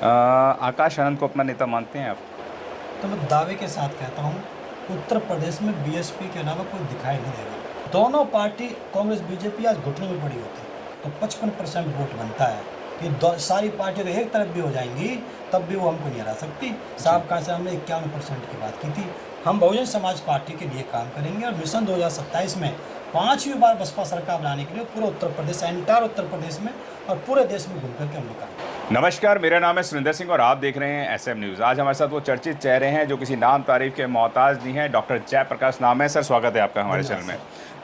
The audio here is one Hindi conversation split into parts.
आकाश आनंद को अपना नेता मानते हैं आप? तो मैं दावे के साथ कहता हूँ, उत्तर प्रदेश में बीएसपी के अलावा कोई दिखाई नहीं देगा। दोनों पार्टी कांग्रेस बीजेपी आज घुटने में पड़ी होती तो 55% वोट बनता है कि सारी पार्टियां एक तरफ भी हो जाएंगी तब भी वो हमको नहीं हरा सकती। साहब कहाँ से हमने 51% की बात की थी। हम बहुजन समाज पार्टी के लिए काम करेंगे और मिशन 2027 में 5वीं बार बसपा सरकार बनाने के लिए पूरे उत्तर प्रदेश, एंटायर उत्तर प्रदेश में और पूरे देश में घूम करके हम लोग नमस्कार, मेरा नाम है सुरेंद्र सिंह और आप देख रहे हैं एसएम न्यूज़। आज हमारे साथ वो चर्चित चेहरे हैं जो किसी नाम तारीफ के मोहताज नहीं है। डॉक्टर जयप्रकाश नाम है। सर, स्वागत है आपका हमारे चैनल में।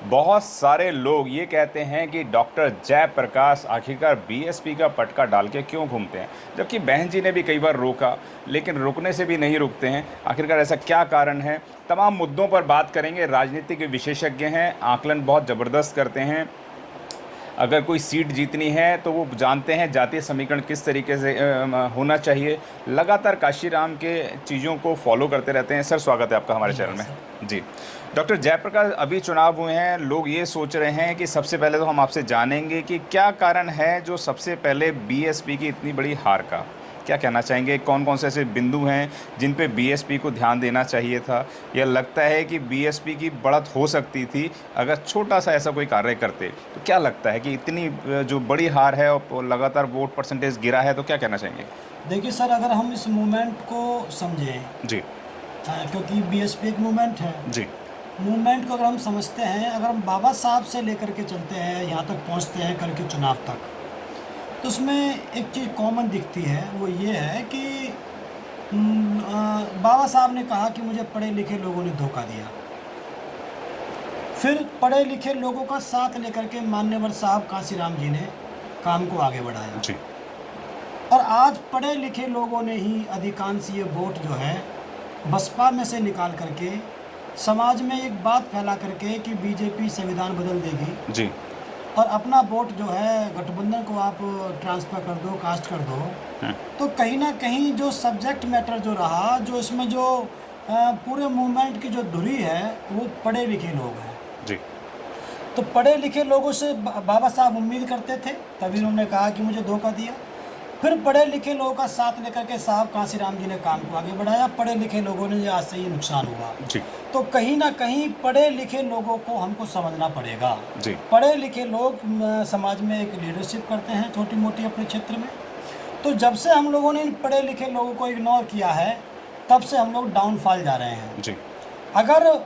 बहुत सारे लोग ये कहते हैं कि डॉक्टर जयप्रकाश आखिरकार बीएसपी का पटका डाल के क्यों घूमते हैं, जबकि बहन जी ने भी कई बार रोका लेकिन रुकने से भी नहीं रुकते हैं। आखिरकार ऐसा क्या कारण है? तमाम मुद्दों पर बात करेंगे। राजनीतिक विशेषज्ञ हैं, आकलन बहुत ज़बरदस्त करते हैं। अगर कोई सीट जीतनी है तो वो जानते हैं जातीय समीकरण किस तरीके से होना चाहिए। लगातार काशीराम के चीज़ों को फॉलो करते रहते हैं। सर, स्वागत है आपका हमारे चैनल में। जी डॉक्टर जयप्रकाश, अभी चुनाव हुए हैं, लोग ये सोच रहे हैं कि सबसे पहले तो हम आपसे जानेंगे कि क्या कारण है जो सबसे पहले बीएसपी की इतनी बड़ी हार का, क्या कहना चाहेंगे? कौन कौन से ऐसे बिंदु हैं जिन पे बीएसपी को ध्यान देना चाहिए था, या लगता है कि बीएसपी की बढ़त हो सकती थी अगर छोटा सा ऐसा कोई कार्य करते? तो क्या लगता है कि इतनी जो बड़ी हार है और लगातार वोट परसेंटेज गिरा है, तो क्या कहना चाहेंगे? देखिए सर, अगर हम इस मूवमेंट को समझें जी। क्योंकि बीएसपी एक मूवमेंट है। जी। मूवमेंट को अगर हम समझते हैं, अगर हम बाबा साहब से लेकर के चलते हैं, यहाँ तक पहुँचते हैं कल के चुनाव तक, तो उसमें एक चीज़ कॉमन दिखती है। वो ये है कि बाबा साहब ने कहा कि मुझे पढ़े लिखे लोगों ने धोखा दिया। फिर पढ़े लिखे लोगों का साथ लेकर के मान्यवर साहब काशीराम जी ने काम को आगे बढ़ाया। जी। और आज पढ़े लिखे लोगों ने ही अधिकांश ये वोट जो है बसपा में से निकाल करके समाज में एक बात फैला करके कि बीजेपी संविधान बदल देगी जी। और अपना वोट जो है गठबंधन को आप ट्रांसफ़र कर दो, कास्ट कर दो। तो कहीं ना कहीं जो सब्जेक्ट मैटर जो रहा, जो इसमें जो पूरे मूवमेंट की जो धुरी है, वो पढ़े लिखे लोग हैं। जी। तो पढ़े लिखे लोगों से बाबा साहब उम्मीद करते थे, तभी उन्होंने कहा कि मुझे धोखा दिया। फिर पढ़े लिखे लोगों का साथ लेकर के साहब काशीराम जी ने काम को आगे बढ़ाया। पढ़े लिखे लोगों ने आज से ये नुकसान हुआ। जी। तो कहीं ना कहीं पढ़े लिखे लोगों को हमको समझना पड़ेगा। जी। पढ़े लिखे लोग समाज में एक लीडरशिप करते हैं छोटी मोटी अपने क्षेत्र में। तो जब से हम लोगों ने इन पढ़े लिखे लोगों को इग्नोर किया है, तब से हम लोग डाउनफॉल जा रहे हैं। जी। अगर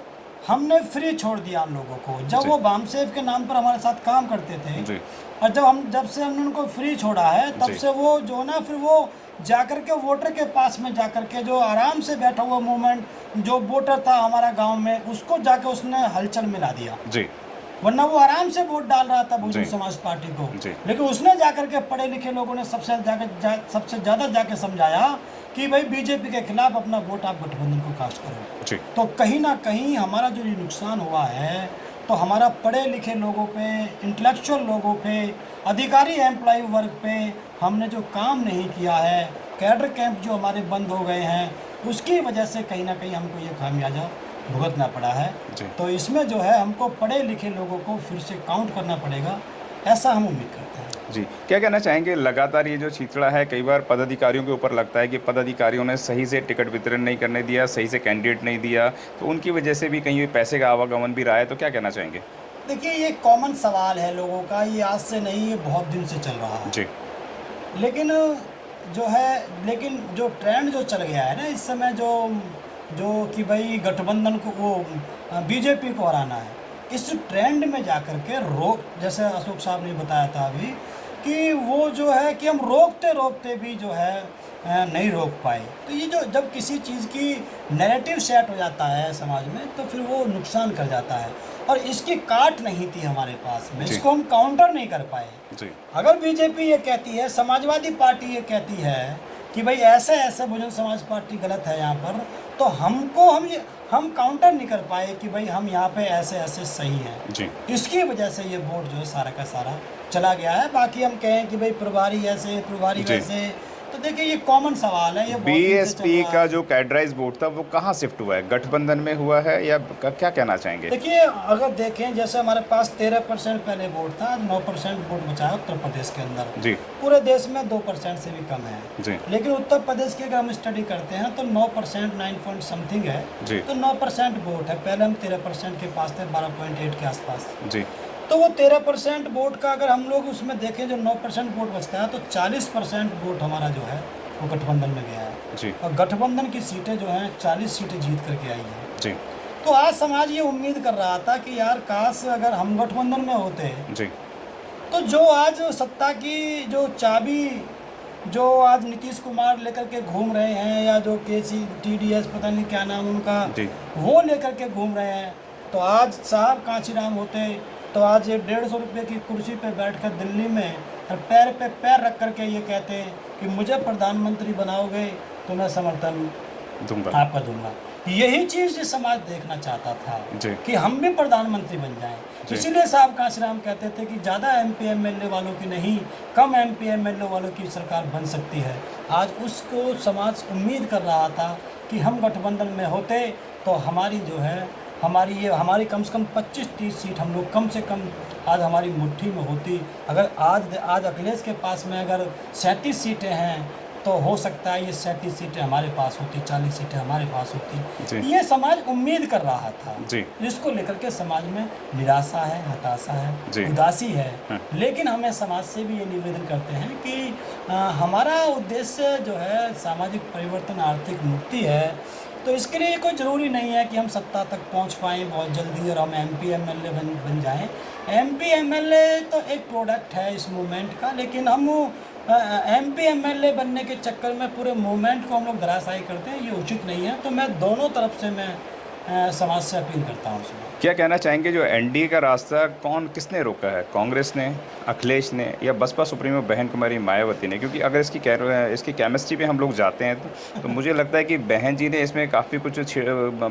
हमने फ्री छोड़ दिया उन लोगों को, जब वो बामसेव के नाम पर हमारे साथ काम करते थे, जी। और जब से हमने उनको फ्री छोड़ा है, तब से वो जो ना, फिर वो जाकर के वोटर के पास में जाकर के जो आराम से बैठा हुआ मूवमेंट जो वोटर था हमारा गांव में, उसको जाके उसने हलचल मिला दिया। जी। वरना वो आराम से वोट डाल रहा था बहुजन समाज पार्टी को, लेकिन उसने जाकर के पढ़े लिखे लोगों ने सबसे ज़्यादा जाके समझाया कि भाई बीजेपी के खिलाफ अपना वोट आप गठबंधन को कास्ट करो। जी। तो कहीं ना कहीं हमारा जो ये नुकसान हुआ है, तो हमारा पढ़े लिखे लोगों पे, इंटेलेक्चुअल लोगों पे, अधिकारी एम्प्लॉय वर्ग पे हमने जो काम नहीं किया है, कैडर कैंप जो हमारे बंद हो गए हैं, उसकी वजह से कहीं ना कहीं हमको ये खामियाजा भुगतना पड़ा है। तो इसमें जो है हमको पढ़े लिखे लोगों को फिर से काउंट करना पड़ेगा, ऐसा हम उम्मीद करते हैं। जी, क्या कहना चाहेंगे? लगातार ये जो छितड़ा है, कई बार पदाधिकारियों के ऊपर लगता है कि पदाधिकारियों ने सही से टिकट वितरण नहीं करने दिया, सही से कैंडिडेट नहीं दिया, तो उनकी वजह से भी कहीं पैसे का आवागमन भी रहा है, तो क्या कहना चाहेंगे? देखिए, ये कॉमन सवाल है लोगों का, ये आज से नहीं, ये बहुत दिन से चल रहा है। जी। लेकिन जो ट्रेंड जो चल गया है ना इस समय, जो कि भाई गठबंधन को, वो बीजेपी को हराना है, इस ट्रेंड में जाकर के जैसे अशोक साहब ने बताया था अभी कि वो जो है कि हम रोकते रोकते भी जो है नहीं रोक पाए। तो ये जो जब किसी चीज़ की नैरेटिव सेट हो जाता है समाज में, तो फिर वो नुकसान कर जाता है, और इसकी काट नहीं थी हमारे पास में, इसको हम काउंटर नहीं कर पाए। जी। अगर बीजेपी ये कहती है, समाजवादी पार्टी ये कहती है कि भाई ऐसे ऐसे बहुजन समाज पार्टी गलत है यहाँ पर, तो हम काउंटर नहीं कर पाए कि भाई हम यहाँ पे ऐसे ऐसे सही हैं। जी। इसकी वजह से ये वोट जो है सारा का सारा चला गया है। बाकी हम कहें कि भाई प्रभारी ऐसे, प्रभारी वैसे, तो देखिए ये कॉमन सवाल है, ये बहुत दिन से चल बीएसपी रहा का है। जो कैडराइज वोट था वो कहाँ शिफ्ट हुआ है, गठबंधन में हुआ है या क्या कहना चाहेंगे? देखिए अगर देखें, जैसे हमारे पास 13% पहले वोट था, आज 9% वोट बचा है उत्तर प्रदेश के अंदर। जी पूरे देश में 2% से भी कम है। जी लेकिन उत्तर प्रदेश की अगर हम स्टडी करते हैं तो 9%, 9 पॉइंट समथिंग है। जी तो 9% वोट है, पहले हम 13% के पास थे, 12.8 के आसपास। जी तो वो 13% वोट का अगर हम लोग उसमें देखें, जो 9% वोट बचता है, तो 40% वोट हमारा जो है वो गठबंधन में गया है। जी और गठबंधन की सीटें जो हैं 40 सीटें जीत करके आई हैं। जी तो आज समाज ये उम्मीद कर रहा था कि यार काश अगर हम गठबंधन में होते, जी तो जो आज सत्ता की जो चाबी जो आज नीतीश कुमार लेकर के घूम रहे हैं, या जो TDS पता नहीं क्या नाम उनका, जी वो लेकर के घूम रहे हैं, तो आज साहब कांचीराम होते तो आज ये 150 रुपये की कुर्सी पे बैठकर दिल्ली में और पैर पे पैर रख करके ये कहते कि मुझे प्रधानमंत्री बनाओगे तो मैं समर्थन दूंगा। आपका दूंगा। यही चीज़ ये समाज देखना चाहता था जी कि हम भी प्रधानमंत्री बन जाएं। जी। इसीलिए साहब कांशीराम कहते थे कि ज़्यादा MP MLA वालों की नहीं, कम MP MLA वालों की सरकार बन सकती है। आज उसको समाज उम्मीद कर रहा था कि हम गठबंधन में होते तो हमारी जो है हमारी कम से कम 25-30 सीट हम लोग कम से कम आज हमारी मुट्ठी में होती। अगर आज अखिलेश के पास में अगर 37 सीटें हैं, तो हो सकता है ये 37 सीटें हमारे पास होती, 40 सीटें हमारे पास होती। जी ये समाज उम्मीद कर रहा था, जी जिसको लेकर के समाज में निराशा है, हताशा जी। है, उदासी है। हाँ। लेकिन हमें समाज से भी ये निवेदन करते हैं कि हमारा उद्देश्य जो है सामाजिक परिवर्तन, आर्थिक मुक्ति है। तो इसके लिए कोई ज़रूरी नहीं है कि हम सत्ता तक पहुंच पाएँ बहुत जल्दी और हम MP MLA बन जाएँ। MP MLA तो एक प्रोडक्ट है इस मूवमेंट का, लेकिन हम MP MLA बनने के चक्कर में पूरे मूवमेंट को हम लोग धराशायी करते हैं, ये उचित नहीं है। तो मैं दोनों तरफ से मैं समाज से अपील करता हूँ उसमें। क्या कहना चाहेंगे, जो एनडीए का रास्ता किसने रोका है, कांग्रेस ने, अखिलेश ने या बसपा सुप्रीमो बहन कुमारी मायावती ने? क्योंकि अगर इसकी केमिस्ट्री पे हम लोग जाते हैं तो मुझे लगता है कि बहन जी ने इसमें काफ़ी कुछ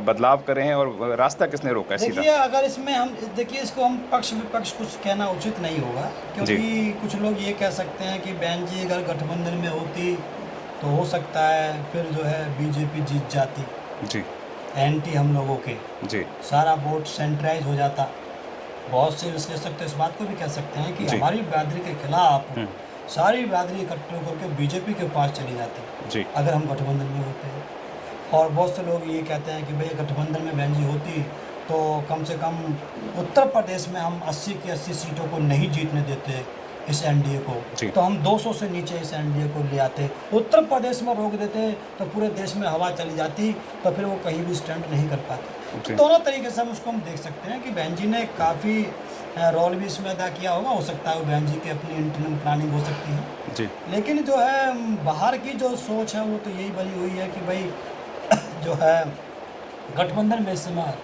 बदलाव करे हैं। और रास्ता किसने रोका है सीधा? देखिए अगर इसमें हम देखिए इसको हम पक्ष विपक्ष कुछ कहना उचित नहीं होगा, क्योंकि कुछ लोग ये कह सकते हैं कि बहन जी अगर गठबंधन में होती तो हो सकता है फिर जो है BJP जीत जाती, जी एंटी हम लोगों के जी सारा वोट सेंट्राइज हो जाता। बहुत से विश्लेषक तो इस बात को भी कह सकते हैं कि जी। हमारी बिरादरी के खिलाफ सारी बिरादरी इकट्ठे होकर के BJP के पास चली जाती जी अगर हम गठबंधन में होते हैं। और बहुत से लोग ये कहते हैं कि भाई गठबंधन में बहन जी होती तो कम से कम उत्तर प्रदेश में हम 80 की 80 सीटों को नहीं जीतने देते इस एनडीए को, जी। तो हम 200 से नीचे इस एनडीए को ले आते, उत्तर प्रदेश में रोक देते तो पूरे देश में हवा चली जाती, तो फिर वो कहीं भी स्टैंड नहीं कर पाते। जी। दोनों तरीके से हम उसको हम देख सकते हैं कि बहन जी ने काफ़ी रोल भी इसमें अदा किया होगा। हो सकता है वो बहन जी की अपनी इंटरनल प्लानिंग हो सकती है, जी लेकिन जो है बाहर की जो सोच है वो तो यही बनी हुई है कि भाई जो है गठबंधन में इस समय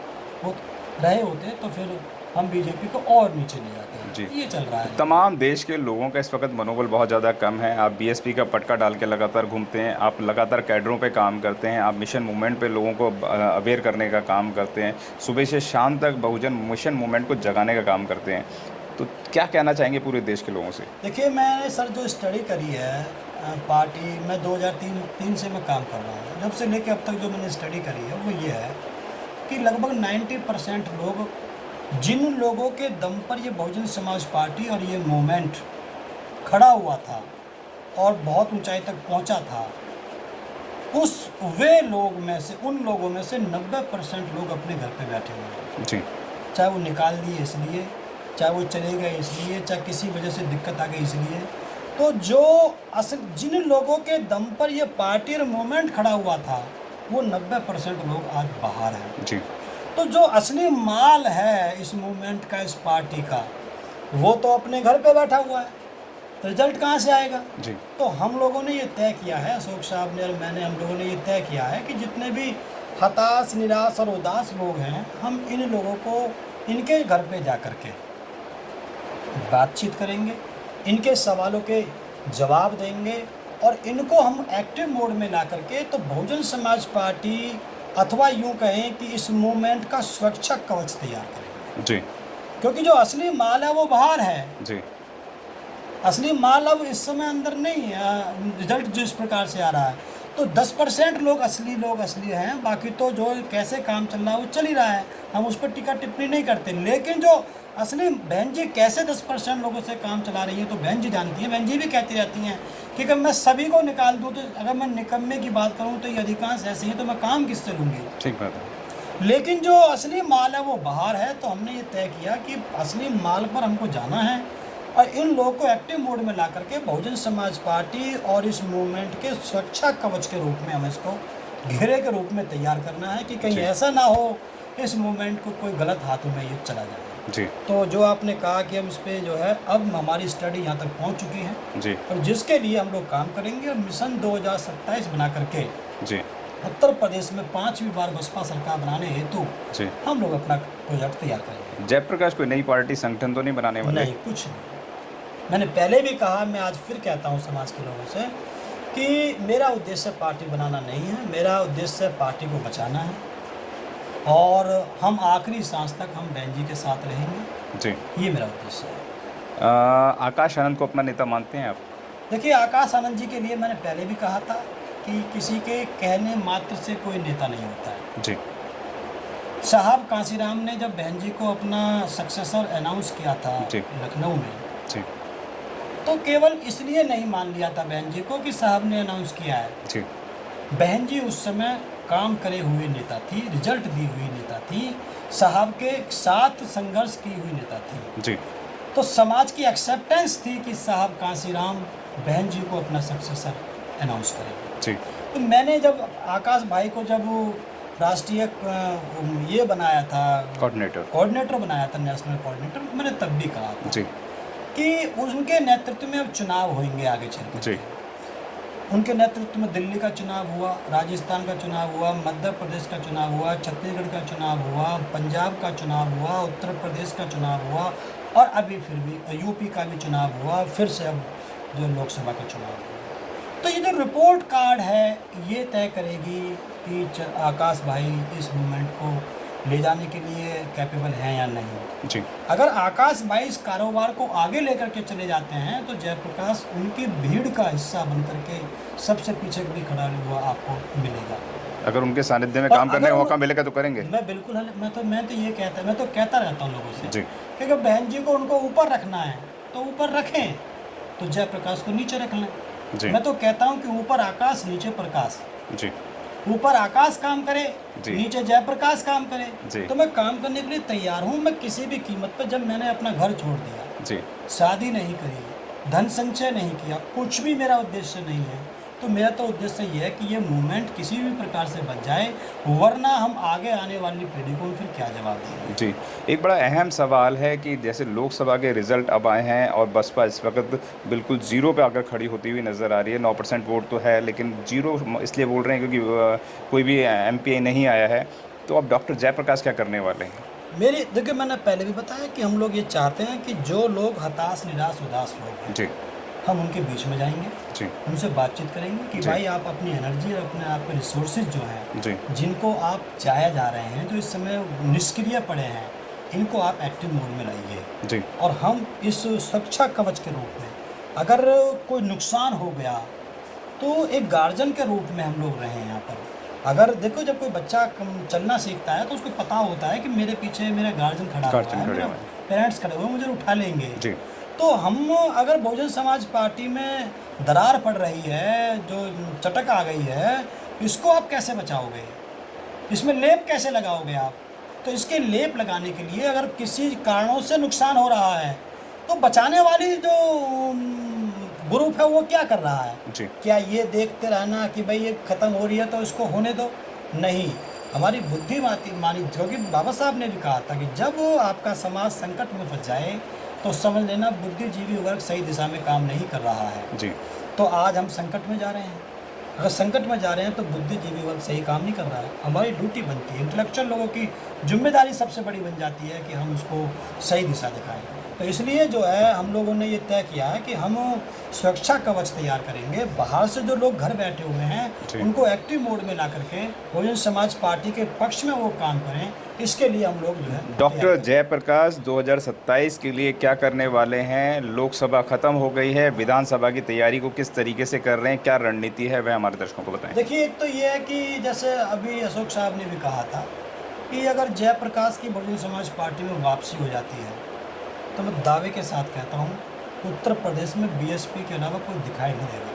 वो रहे होते तो फिर हम BJP को और नीचे ले जाते हैं। जी। ये चल रहा है। तमाम देश के लोगों का इस वक्त मनोबल बहुत ज़्यादा कम है। आप BSP का पटका डाल के लगातार घूमते हैं, आप लगातार कैडरों पे काम करते हैं, आप मिशन मूवमेंट पे लोगों को अवेयर करने का काम करते हैं, सुबह से शाम तक बहुजन मिशन मूवमेंट को जगाने का काम करते हैं। तो क्या कहना चाहेंगे पूरे देश के लोगों से? देखिए मैंने सर जो स्टडी करी है पार्टी में 2003 से मैं काम कर रहा हूँ, जब से लेके अब तक जो मैंने स्टडी करी है वो ये है कि लगभग 90% लोग, जिन लोगों के दम पर ये बहुजन समाज पार्टी और ये मूवमेंट खड़ा हुआ था और बहुत ऊंचाई तक पहुंचा था, उन लोगों में से 90% लोग अपने घर पे बैठे हुए हैं। जी चाहे वो निकाल दिए इसलिए, चाहे वो चले गए इसलिए, चाहे किसी वजह से दिक्कत आ गई इसलिए। तो जिन लोगों के दम पर ये पार्टी और मूवमेंट खड़ा हुआ था वो 90% लोग आज बाहर हैं। जी तो जो असली माल है इस मूवमेंट का, इस पार्टी का, वो तो अपने घर पे बैठा हुआ है, रिजल्ट कहाँ से आएगा? जी तो हम लोगों ने ये तय किया है, अशोक साहब ने और मैंने, हम लोगों ने ये तय किया है कि जितने भी हताश, निराश और उदास लोग हैं, हम इन लोगों को इनके घर पे जा कर के बातचीत करेंगे, इनके सवालों के जवाब देंगे और इनको हम एक्टिव मोड में ला करके तो बहुजन समाज पार्टी अथवा यूँ कहें कि इस मूवमेंट का सुरक्षा कवच तैयार करेंगे। जी क्योंकि जो असली माल है वो बाहर है। जी असली माल अब इस समय अंदर नहीं, रिजल्ट जिस प्रकार से आ रहा है तो 10% लोग असली हैं, बाकी तो जो कैसे काम चल रहा है वो चल ही रहा है, हम उस पर टीका टिप्पणी नहीं करते। लेकिन जो असली बहन जी कैसे 10% लोगों से काम चला रही हैं तो बहन जी जानती हैं, बहन जी भी कहती रहती हैं कि अगर मैं सभी को निकाल दूँ तो अगर मैं निकम्मे की बात करूँ तो ये अधिकांश ऐसे हैं, तो मैं काम किससे लूँगी। ठीक बात है। लेकिन जो असली माल है वो बाहर है, तो हमने ये तय किया कि असली माल पर हमको जाना है और इन लोगों को एक्टिव मोड में ला करके बहुजन समाज पार्टी और इस मूवमेंट के सुरक्षा कवच के रूप में हमें इसको घेरे के रूप में तैयार करना है कि कहीं जी। ऐसा ना हो इस मूवमेंट को कोई गलत हाथों में ये चला जाए। जी तो जो आपने कहा कि हम इस पे जो है अब हमारी स्टडी यहाँ तक पहुँच चुकी है जी और जिसके लिए हम लोग काम करेंगे और मिशन 2027 बना करके जी उत्तर प्रदेश में 5वीं बार बसपा सरकार बनाने हेतु जी। हम लोग अपना प्रोजेक्ट तैयार करेंगे। जयप्रकाश कोई नई पार्टी संगठन तो नहीं बनाने वाले? नहीं, कुछ नहीं। मैंने पहले भी कहा, मैं आज फिर कहता हूँ समाज के लोगों से कि मेरा उद्देश्य पार्टी बनाना नहीं है, मेरा उद्देश्य पार्टी को बचाना है और हम आखिरी सांस तक हम बहन जी के साथ रहेंगे, जी। ये मेरा उद्देश्य है। आकाश आनंद को अपना नेता मानते हैं आप? देखिए, आकाश आनंद जी के लिए मैंने पहले भी कहा था कि किसी के कहने मात्र से कोई नेता नहीं होता है। जी साहब कांसीराम ने जब बहन जी को अपना सक्सेसर अनाउंस किया था जी। लखनऊ में, जी तो केवल इसलिए नहीं मान लिया था बहन जी को कि साहब ने अनाउंस किया है। जी बहन जी उस समय काम करे हुए नेता थी, रिजल्ट दी हुई नेता थी, साहब के साथ संघर्ष की हुई नेता थी। जी तो समाज की एक्सेप्टेंस थी कि साहब कांसीराम बहन जी को अपना सक्सेसर अनाउंस करें। जी तो मैंने जब आकाश भाई को जब वो राष्ट्रीय ये बनाया था, कोऑर्डिनेटर बनाया था, नेशनल कोऑर्डिनेटर, मैंने तब भी कहा था जी कि उनके नेतृत्व में अब चुनाव होंगे आगे चल जी। कर। उनके नेतृत्व में दिल्ली का चुनाव हुआ, राजस्थान का चुनाव हुआ, मध्य प्रदेश का चुनाव हुआ, छत्तीसगढ़ का चुनाव हुआ, पंजाब का चुनाव हुआ, उत्तर प्रदेश का चुनाव हुआ और अभी फिर भी यूपी का भी चुनाव हुआ, फिर से अब जो लोकसभा का चुनाव हुआ। तो ये जो रिपोर्ट कार्ड है ये तय करेगी कि आकाश भाई इस मूवमेंट को ले जाने के लिए कैपेबल हैं या नहीं। जी। अगर आकाश भाई इस कारोबार को आगे लेकर के चले जाते हैं तो जयप्रकाश उनकी भीड़ का हिस्सा बन करके सबसे पीछे भी खड़ा हुआ आपको मिलेगा। अगर उनके सानिध्य में काम करने का मौका मिलेगा तो करेंगे? मैं बिल्कुल, मैं तो ये कहता रहता हूँ लोगों से जी। कि अगर बहन जी को उनको ऊपर रखना है तो ऊपर रखें, तो जयप्रकाश को नीचे रख लें। जी। मैं तो कहता हूँ कि ऊपर आकाश नीचे प्रकाश, जी ऊपर आकाश काम करे, नीचे जयप्रकाश काम करे। जी। तो मैं काम करने के लिए तैयार हूँ, मैं किसी भी कीमत पर। जब मैंने अपना घर छोड़ दिया, जी, शादी नहीं करी, धन संचय नहीं किया, कुछ भी मेरा उद्देश्य नहीं है, तो मेरा तो उद्देश्य ये है कि ये मूवमेंट किसी भी प्रकार से बच जाए, वरना हम आगे आने वाली पीढ़ी को फिर क्या जवाब देंगे। जी। एक बड़ा अहम सवाल है कि जैसे लोकसभा के रिजल्ट अब आए हैं और बसपा इस वक्त बिल्कुल ज़ीरो पे आकर खड़ी होती हुई नज़र आ रही है। 9% वोट तो है, लेकिन ज़ीरो इसलिए बोल रहे हैं क्योंकि कोई भी एमपी नहीं आया है। तो अब डॉक्टर जयप्रकाश क्या करने वाले हैं? देखिए, मैंने पहले भी बताया कि हम लोग ये चाहते हैं कि जो लोग हताश, निराश, उदास लोग हैं, जी हम उनके बीच में जाएंगे, जी उनसे बातचीत करेंगे कि जी। भाई आप अपनी एनर्जी और अपने आप के रिसोर्सेज जो हैं, जी जिनको आप जाया जा रहे हैं, जो इस समय निष्क्रिय पड़े हैं, इनको आप एक्टिव मोड में लाइए। जी और हम इस सुरक्षा कवच के रूप में, अगर कोई नुकसान हो गया तो एक गार्जियन के रूप में हम लोग रहे हैं यहाँ पर। अगर देखो, जब कोई बच्चा चलना सीखता है तो उसको पता होता है कि मेरे पीछे मेरा गार्जियन खड़ा हुआ है, मेरे पेरेंट्स खड़े हुए, मुझे उठा लेंगे। जी। तो हम अगर बहुजन समाज पार्टी में दरार पड़ रही है, जो चटक आ गई है, इसको आप कैसे बचाओगे? इसमें लेप कैसे लगाओगे आप? तो इसके लेप लगाने के लिए अगर किसी कारणों से नुकसान हो रहा है तो बचाने वाली जो ग्रुप है वो क्या कर रहा है? जी क्या ये देखते रहना कि भाई ये ख़त्म हो रही है तो इसको होने दो? नहीं, हमारी बुद्धि मानी, क्योंकि बाबा साहब ने भी कहा था कि जब आपका समाज संकट में फंस जाए तो समझ लेना बुद्धिजीवी वर्ग सही दिशा में काम नहीं कर रहा है। जी। तो आज हम संकट में जा रहे हैं, अगर संकट में जा रहे हैं तो बुद्धिजीवी वर्ग सही काम नहीं कर रहा है। हमारी ड्यूटी बनती है, इंटेलेक्चुअल लोगों की जिम्मेदारी सबसे बड़ी बन जाती है कि हम उसको सही दिशा दिखाएं। तो इसलिए जो है हम लोगों ने ये तय किया है कि हम सुरक्षा कवच तैयार करेंगे। बाहर से जो लोग घर बैठे हुए हैं उनको एक्टिव मोड में ला करके बहुजन समाज पार्टी के पक्ष में वो काम करें, इसके लिए हम लोग जो है डॉक्टर जयप्रकाश 2027 के लिए क्या करने वाले हैं? लोकसभा खत्म हो गई है, विधानसभा की तैयारी को किस तरीके से कर रहे हैं, क्या रणनीति है, वह हमारे दर्शकों को बताएं। देखिए, एक तो ये है कि जैसे अभी अशोक साहब ने भी कहा था कि अगर जयप्रकाश की बहुजन समाज पार्टी में वापसी हो जाती है तो मैं दावे के साथ कहता हूँ उत्तर प्रदेश में बीएसपी के अलावा कोई दिखाई नहीं देगा।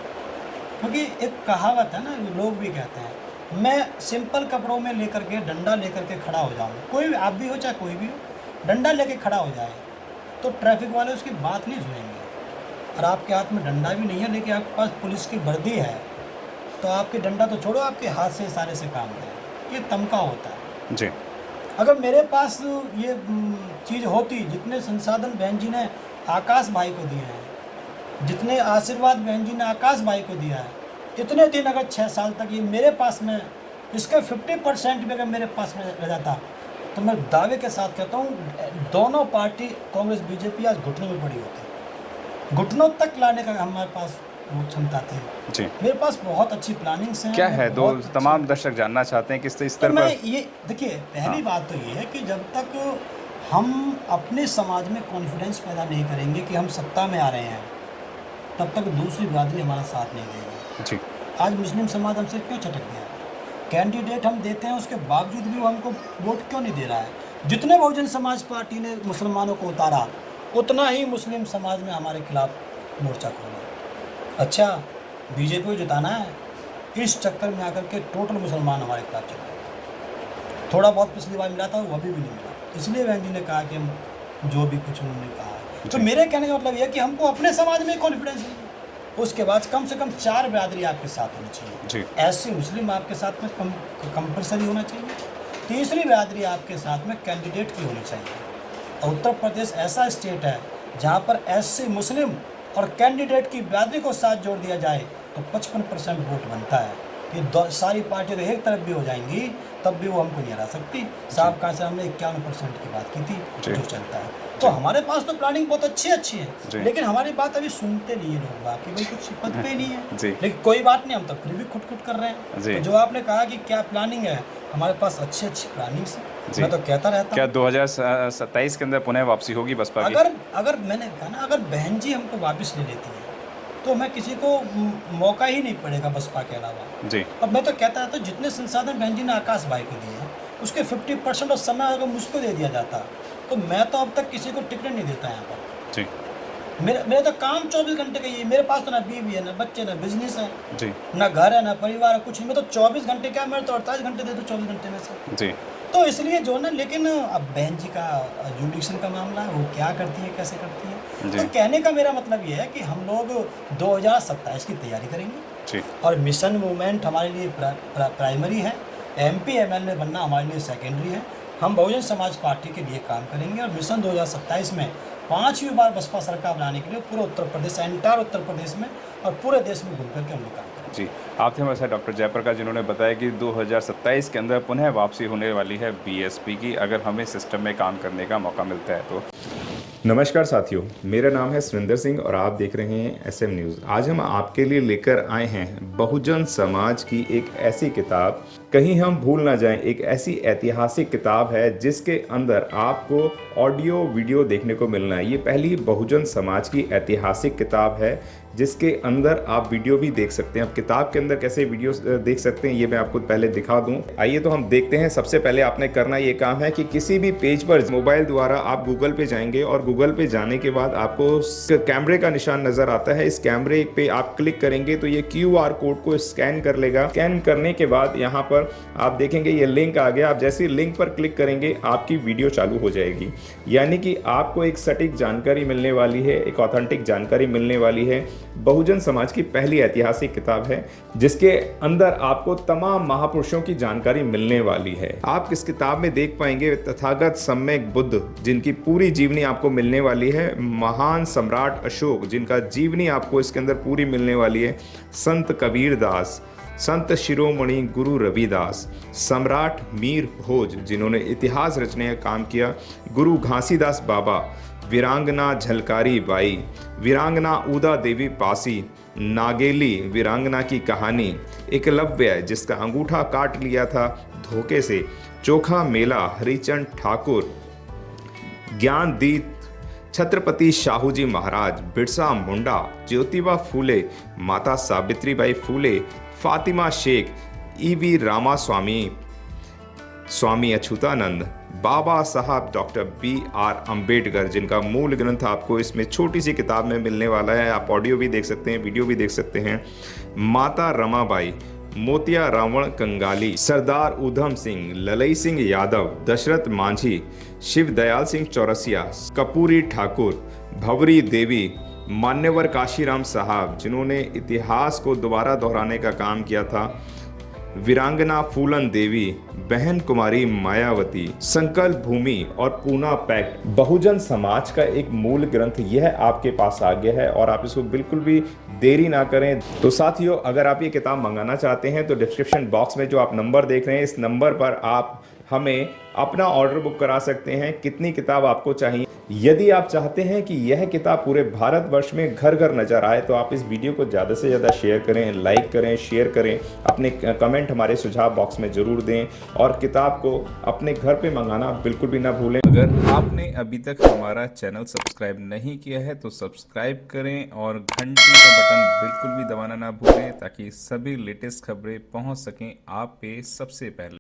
क्योंकि एक कहावत है ना, लोग भी कहते हैं मैं सिंपल कपड़ों में लेकर के डंडा लेकर के खड़ा हो जाऊँ, कोई भी आप भी हो चाहे कोई भी हो, डंडा लेके खड़ा हो जाए तो ट्रैफिक वाले उसकी बात नहीं सुनेंगे। और आपके हाथ में डंडा भी नहीं है लेकिन आपके पास पुलिस की वर्दी है तो आपके डंडा तो छोड़ो, आपके हाथ से इशारे से काम है, ये तमका होता है जी। अगर मेरे पास ये चीज़ होती, जितने संसाधन बहन जी ने आकाश भाई को दिए हैं, जितने आशीर्वाद बहन जी ने आकाश भाई को दिया है, इतने दिन अगर 6 साल तक ये मेरे पास में इसका 50% भी अगर मेरे पास में रह जाता तो मैं दावे के साथ कहता हूँ दोनों पार्टी कांग्रेस बीजेपी आज घुटनों में पड़ी होती, घुटनों तक लाने का हमारे पास वो क्षमता थी जी। मेरे पास बहुत अच्छी प्लानिंग्स हैं। क्या है, दो तमाम दर्शक जानना चाहते हैं किस स्तर तो पर। मैं ये देखिए, पहली बात तो ये है कि जब तक हम अपने समाज में कॉन्फिडेंस पैदा नहीं करेंगे कि हम सत्ता में आ रहे हैं तब तक दूसरी बिरादरी हमारा साथ नहीं देगी जी। आज मुस्लिम समाज हमसे क्यों छटक गया? कैंडिडेट हम देते हैं उसके बावजूद भी वो हमको वोट क्यों नहीं दे रहा है? जितने बहुजन समाज पार्टी ने मुसलमानों को उतारा उतना ही मुस्लिम समाज में हमारे खिलाफ मोर्चा खोला। अच्छा, बीजेपी को जिताना है, इस चक्कर में आकर के टोटल मुसलमान हमारे खिलाफ चल रहे। थोड़ा बहुत पिछली बार मिला था वो अभी भी नहीं मिला, इसलिए बहन जी ने कहा कि हम जो भी कुछ उन्होंने कहा है। तो मेरे कहने का मतलब यह है कि हमको अपने समाज में कॉन्फिडेंस है, उसके बाद कम से कम 4 बिरादरी आपके साथ होनी चाहिए। एससी मुस्लिम आपके साथ में कंपलसरी होना चाहिए, तीसरी बिरादरी आपके साथ में कैंडिडेट की होनी चाहिए। और उत्तर प्रदेश ऐसा स्टेट है जहाँ पर एससी मुस्लिम और कैंडिडेट की बिरादरी को साथ जोड़ दिया जाए तो 55% वोट बनता है। ये सारी पार्टियाँ तो एक तरफ भी हो जाएंगी तब भी वो हमको नहीं हरा सकती। साहब कहाँ से हमने 51% की बात की थी जो चलता है। तो हमारे पास तो प्लानिंग बहुत अच्छी है लेकिन हमारी बात अभी सुनते नहीं है लोग, बाकी भाई कुछ पद पे नहीं है। लेकिन कोई बात नहीं, हम तो फिर भी खुट कर रहे हैं। तो जो आपने कहा कि क्या प्लानिंग है, हमारे पास अच्छी प्लानिंग्स है। मैं तो कहता रहता हूँ। क्या 2027 के अंदर पुनः वापसी होगी बसपा की? अगर मैंने कहा ना, अगर बहन जी हमको वापस ले लेती है तो मैं किसी को मौका ही नहीं पड़ेगा बसपा के अलावा जी। अब मैं तो कहता था जितने संसाधन बहन जी ने आकाश भाई को दिए हैं उसके 50% और समय अगर मुझको दे दिया जाता तो मैं तो अब तक किसी को टिकट नहीं देता यहाँ पर जी। मेरा तो काम 24 घंटे का ही है। मेरे पास तो ना बीवी है, ना बच्चे, ना बिजनेस है जी, ना घर है, ना परिवार है, कुछ नहीं। मैं तो 24 घंटे क्या, मैं तो 48 घंटे दे दूँ 24 घंटे में से जी। तो इसलिए जो ना, लेकिन अब बहन जी का जुडिक्शन का मामला है, वो क्या करती है, कैसे करती है। तो कहने का मेरा मतलब ये है कि हम लोग 2027 की तैयारी करेंगे जी। और मिशन मूवमेंट हमारे लिए प्राइमरी है, MP MLA बनना हमारे लिए सेकेंडरी है। हम बहुजन समाज पार्टी के लिए काम करेंगे और मिशन 2027 में 5वीं बार बसपा सरकार बनाने के लिए पूरे उत्तर प्रदेश, एंटायर उत्तर प्रदेश में और पूरे देश में घूम करके हम लोग काम करेंगे जी। आप थे हमारे साथ डॉक्टर जयप्रकाश, जिन्होंने बताया कि 2027 के अंदर पुनः वापसी होने वाली है BSP की, अगर हमें सिस्टम में काम करने का मौका मिलता है तो। नमस्कार साथियों, मेरा नाम है सुरेंद्र सिंह और आप देख रहे हैं SM न्यूज़। आज हम आपके लिए लेकर आए हैं बहुजन समाज की एक ऐसी किताब, कहीं हम भूल ना जाएं, एक ऐसी ऐतिहासिक किताब है जिसके अंदर आपको ऑडियो वीडियो देखने को मिलना है। ये पहली बहुजन समाज की ऐतिहासिक किताब है जिसके अंदर आप वीडियो भी देख सकते हैं। अब किताब के अंदर कैसे वीडियो देख सकते हैं ये मैं आपको पहले दिखा दूं। आइए तो हम देखते हैं। सबसे पहले आपने करना ये काम है कि किसी भी पेज पर मोबाइल द्वारा आप गूगल पे जाएंगे और गूगल पे जाने के बाद आपको कैमरे का निशान नजर आता है। इस कैमरे पे आप क्लिक करेंगे तो ये QR कोड को स्कैन कर लेगा। स्कैन करने के बाद यहाँ पर आप देखेंगे ये लिंक आ गया। आप जैसे लिंक पर क्लिक करेंगे आपकी वीडियो चालू हो जाएगी, यानी कि आपको एक सटीक जानकारी मिलने वाली है, एक ऑथेंटिक जानकारी मिलने वाली है। बहुजन समाज की पहली ऐतिहासिक किताब है जिसके अंदर आपको तमाम महापुरुषों की जानकारी मिलने वाली है। आप इस किताब में देख पाएंगे तथागत सम्यक बुद्ध, जिनकी पूरी जीवनी आपको मिलने वाली है। महान सम्राट अशोक, जिनका जीवनी आपको इसके अंदर पूरी मिलने वाली है। संत कबीर दास, संत शिरोमणि गुरु रविदास, सम्राट मीर भोज, जिन्होंने इतिहास रचने का काम किया। गुरु घासीदास बाबा, वीरांगना झलकारी बाई, वीरांगना उदा देवी पासी, नागेली वीरांगना की कहानी, एकलव्य जिसका अंगूठा काट लिया था धोखे से, चोखा मेला हरिचंद ठाकुर, ज्ञानदीप छत्रपति शाहूजी महाराज, बिरसा मुंडा, ज्योतिबा फूले, माता सावित्रीबाई फूले, फातिमा शेख, ईवी रामास्वामी, स्वामी अच्युतानंद, बाबा साहब डॉक्टर BR अंबेडकर, जिनका मूल ग्रंथ आपको इसमें छोटी सी किताब में मिलने वाला है। आप ऑडियो भी देख सकते हैं, वीडियो भी देख सकते हैं। माता रमाबाई, मोतिया रावण कंगाली, सरदार उधम सिंह, ललई सिंह यादव, दशरथ मांझी, शिव दयाल सिंह चौरसिया, कपूरी ठाकुर, भवरी देवी, मान्यवर काशीराम साहब, जिन्होंने इतिहास को दोबारा दोहराने का काम किया था, वीरांगना फूलन देवी, बहन कुमारी मायावती, संकल्प भूमि और पूना पैक्ट, बहुजन समाज का एक मूल ग्रंथ यह आपके पास आ गया है और आप इसको बिल्कुल भी देरी ना करें। तो साथियों, अगर आप ये किताब मंगाना चाहते हैं तो डिस्क्रिप्शन बॉक्स में जो आप नंबर देख रहे हैं, इस नंबर पर आप हमें अपना ऑर्डर बुक करा सकते हैं। कितनी किताब आपको चाहिए? यदि आप चाहते हैं कि यह किताब पूरे भारतवर्ष में घर घर नजर आए तो आप इस वीडियो को ज़्यादा से ज़्यादा शेयर करें, लाइक करें, शेयर करें, अपने कमेंट हमारे सुझाव बॉक्स में ज़रूर दें और किताब को अपने घर पे मंगाना बिल्कुल भी ना भूलें। अगर आपने अभी तक हमारा चैनल सब्सक्राइब नहीं किया है तो सब्सक्राइब करें और घंटी का बटन बिल्कुल भी दबाना ना भूलें ताकि सभी लेटेस्ट खबरें पहुँच सकें आप पे सबसे पहले।